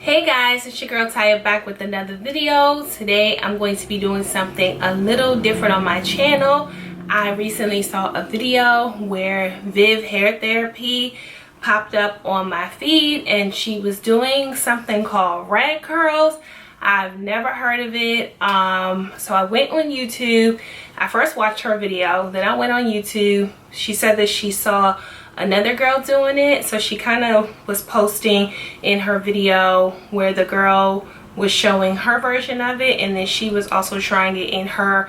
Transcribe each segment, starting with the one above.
Hey guys, it's your girl Taya back with another video. Today I'm going to be doing something a little different on my channel. I recently saw a video where Viv HairTherapy popped up on my feed and she was doing something called rag curls. I've never heard of it. So I went on YouTube. I first watched her video, then I went on YouTube. She said that she saw another girl doing it, so she kind of was posting in her video where the girl was showing her version of it, and then she was also trying it in her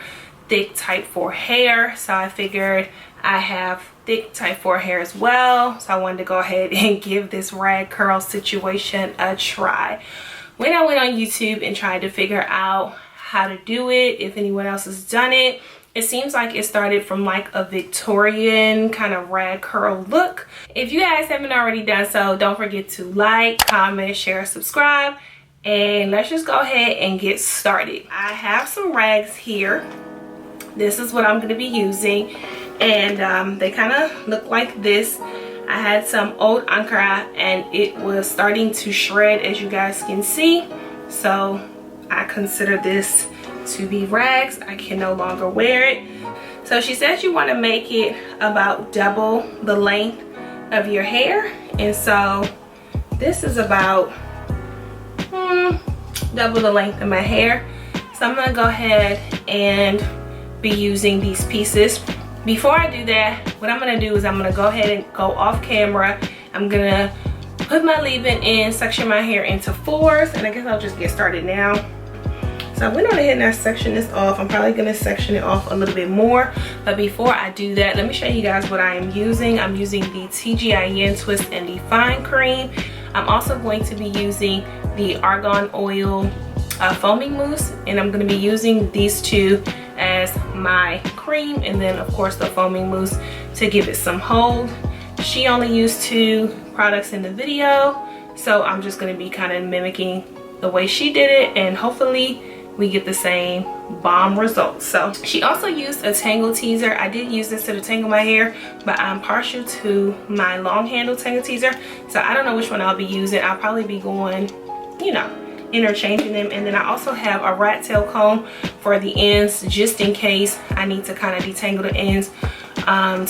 thick type 4 hair. So I figured I have thick type 4 hair as well, so I wanted to go ahead and give this rag curl situation a try. When I went on YouTube and tried to figure out how to do it, if anyone else has done it, it seems like it started from like a Victorian kind of rag curl look. If you guys haven't already done so, don't forget to like, comment, share, subscribe, and let's just go ahead and get started. I have some rags here. This is what I'm going to be using, and they kind of look like this. I had some old ankara and it was starting to shred, as you guys can see, so I consider this to be rags. I can no longer wear it. So she says you want to make it about double the length of your hair, and so this is about double the length of my hair. So I'm gonna go ahead and be using these pieces. Before I do that, what I'm gonna do is I'm gonna go ahead and go off camera. I'm gonna put my leave-in in, section my hair into 4s, and I guess I'll just get started now. So I went on ahead and I sectioned this off. I'm probably going to section it off a little bit more. But before I do that, let me show you guys what I am using. I'm using the TGIN Twist and Define Cream. I'm also going to be using the Argan Oil Foaming Mousse. And I'm going to be using these two as my cream. And then, of course, the foaming mousse to give it some hold. She only used 2 products in the video. So I'm just going to be kind of mimicking the way she did it. And hopefully we get the same bomb results. So she also used a tangle teaser. I did use this to detangle my hair, but I'm partial to my long handle tangle teaser, so I don't know which one I'll be using. I'll probably be going, you know, interchanging them. And then I also have a rat tail comb for the ends, just in case I need to kind of detangle the ends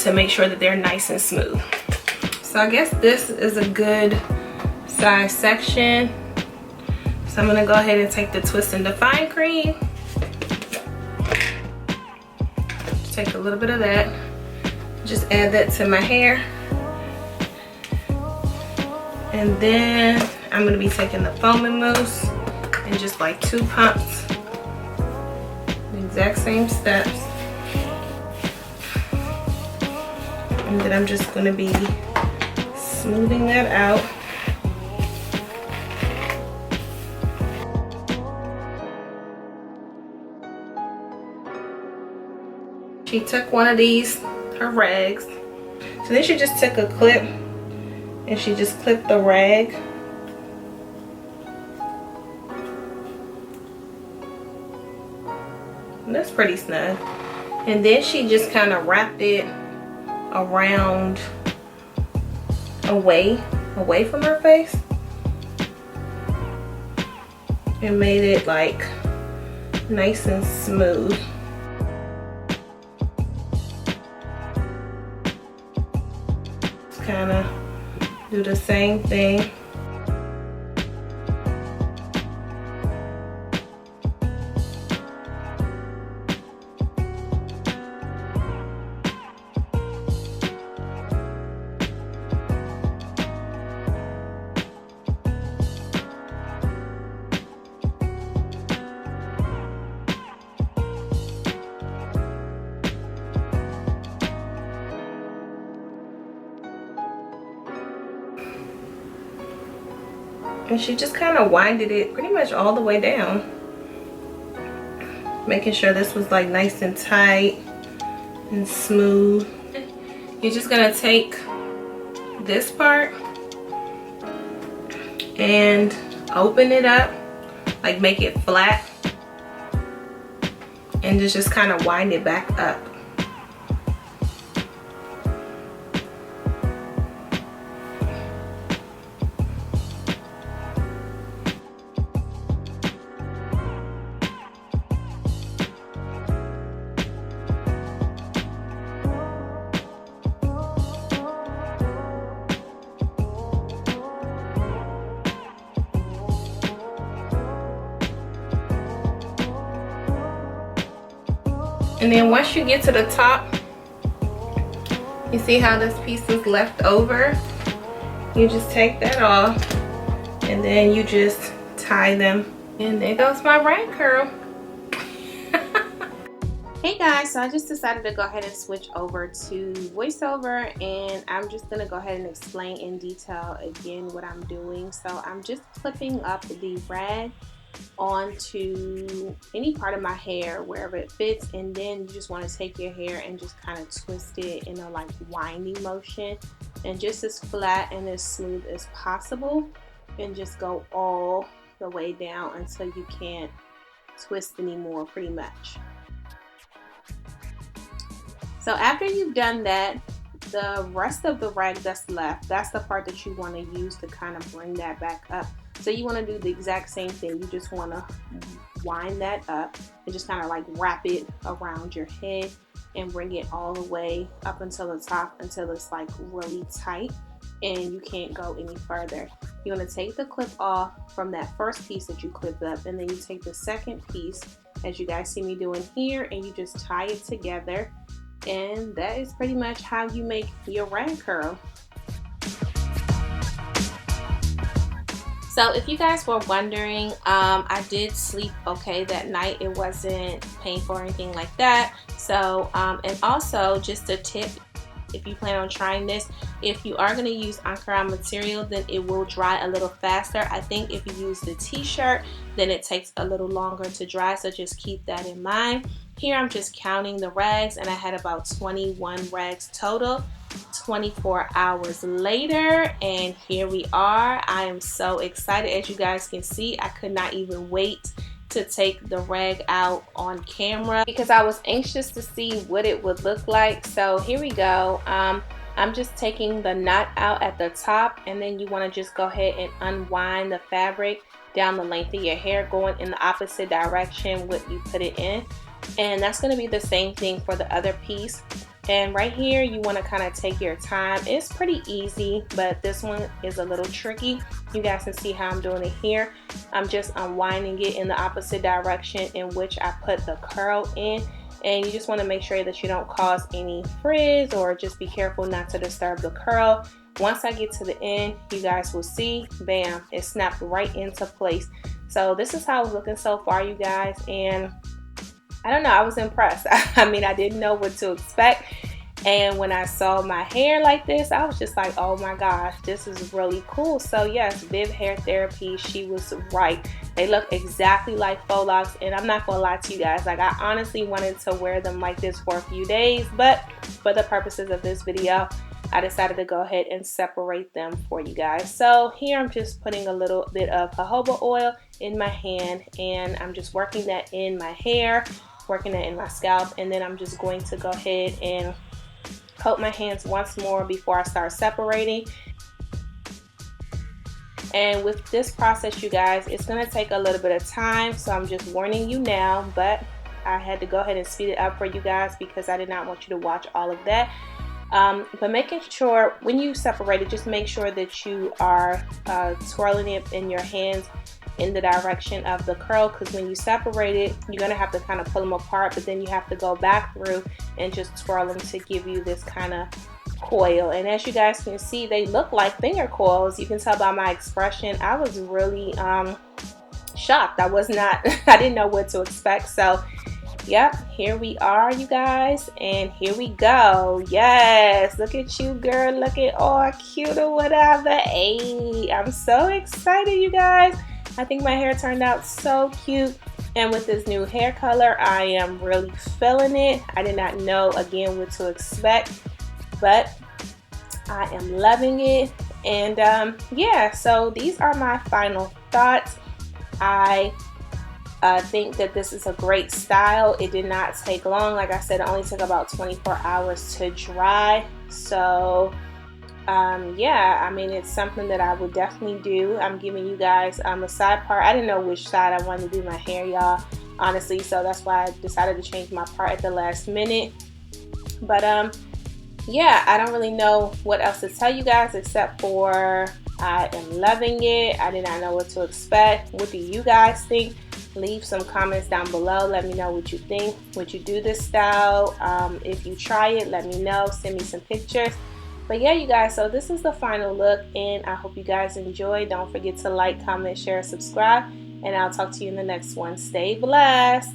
to make sure that they're nice and smooth. So I guess this is a good size section. So I'm gonna go ahead and take the Twist and Define cream. Just take a little bit of that. Just add that to my hair. And then I'm gonna be taking the foaming mousse and just like 2 pumps. The exact same steps. And then I'm just gonna be smoothing that out. She took one of these, her rags. So then she just took a clip and she just clipped the rag. And that's pretty snug. And then she just kind of wrapped it around away from her face. And made it like nice and smooth. Kind of do the same thing. And she just kind of winded it pretty much all the way down, making sure this was like nice and tight and smooth. You're just gonna take this part and open it up, like make it flat, and just kind of wind it back up. And then once you get to the top, you see how this piece is left over? You just take that off and then you just tie them. And there goes my rag curl. Hey guys, so I just decided to go ahead and switch over to voiceover, and I'm just going to go ahead and explain in detail again what I'm doing. So I'm just clipping up the rag onto any part of my hair wherever it fits, and then you just want to take your hair and just kind of twist it in a like winding motion, and just as flat and as smooth as possible, and just go all the way down until you can't twist anymore, pretty much. So after you've done that, the rest of the rag that's left, that's the part that you want to use to kind of bring that back up. So you want to do the exact same thing. You just want to wind that up and just kind of like wrap it around your head and bring it all the way up until the top, until it's like really tight and you can't go any further. You want to take the clip off from that first piece that you clipped up, and then you take the second piece, as you guys see me doing here, and you just tie it together. And that is pretty much how you make your rag curl. So if you guys were wondering, I did sleep okay that night. It wasn't painful or anything like that. So and also just a tip, if you plan on trying this, if you are going to use Ankara material, then it will dry a little faster. I think if you use the t-shirt, then it takes a little longer to dry, so just keep that in mind. Here I'm just counting the rags, and I had about 21 rags total. 24 hours later, and here we are. I am so excited. As you guys can see, I could not even wait to take the rag out on camera because I was anxious to see what it would look like. So here we go. I'm just taking the knot out at the top, and then you want to just go ahead and unwind the fabric down the length of your hair, going in the opposite direction what you put it in. And that's going to be the same thing for the other piece. And right here, you want to kind of take your time. It's pretty easy, but this one is a little tricky. You guys can see how I'm doing it here. I'm just unwinding it in the opposite direction in which I put the curl in. And you just want to make sure that you don't cause any frizz, or just be careful not to disturb the curl. Once I get to the end, you guys will see, bam, it snapped right into place. So this is how it's looking so far, you guys. And I don't know, I was impressed. I mean, I didn't know what to expect. And when I saw my hair like this, I was just like, oh my gosh, this is really cool. So yes, Viv HairTherapy, she was right. They look exactly like faux locks, and I'm not gonna lie to you guys, like I honestly wanted to wear them like this for a few days, but for the purposes of this video, I decided to go ahead and separate them for you guys. So here I'm just putting a little bit of jojoba oil in my hand, and I'm just working that in my hair, working that in my scalp, and then I'm just going to go ahead and coat my hands once more before I start separating. And with this process, you guys, it's going to take a little bit of time, so I'm just warning you now, but I had to go ahead and speed it up for you guys because I did not want you to watch all of that. But making sure when you separate it, just make sure that you are twirling it in your hands in the direction of the curl, because when you separate it, you're going to have to kind of pull them apart, but then you have to go back through and just twirl them to give you this kind of coil. And as you guys can see, they look like finger coils. You can tell by my expression, I was really shocked. I didn't know what to expect. So yep, here we are, you guys, and here we go. Yes, look at you, girl, looking all cute or whatever. Hey, I'm so excited, you guys. I think my hair turned out so cute, and with this new hair color, I am really feeling it. I did not know, again, what to expect, but I am loving it. And yeah, so these are my final thoughts. I think that this is a great style. It did not take long. Like I said, it only took about 24 hours to dry. So yeah, I mean, it's something that I would definitely do. I'm giving you guys a side part. I didn't know which side I wanted to do my hair, y'all, honestly, so that's why I decided to change my part at the last minute. But yeah, I don't really know what else to tell you guys except for I am loving it. I did not know what to expect. What do you guys think? Leave some comments down below. Let me know what you think. Would you do this style? If you try it, let me know. Send me some pictures. But yeah, you guys, so this is the final look, and I hope you guys enjoy. Don't forget to like, comment, share, subscribe, and I'll talk to you in the next one. Stay blessed.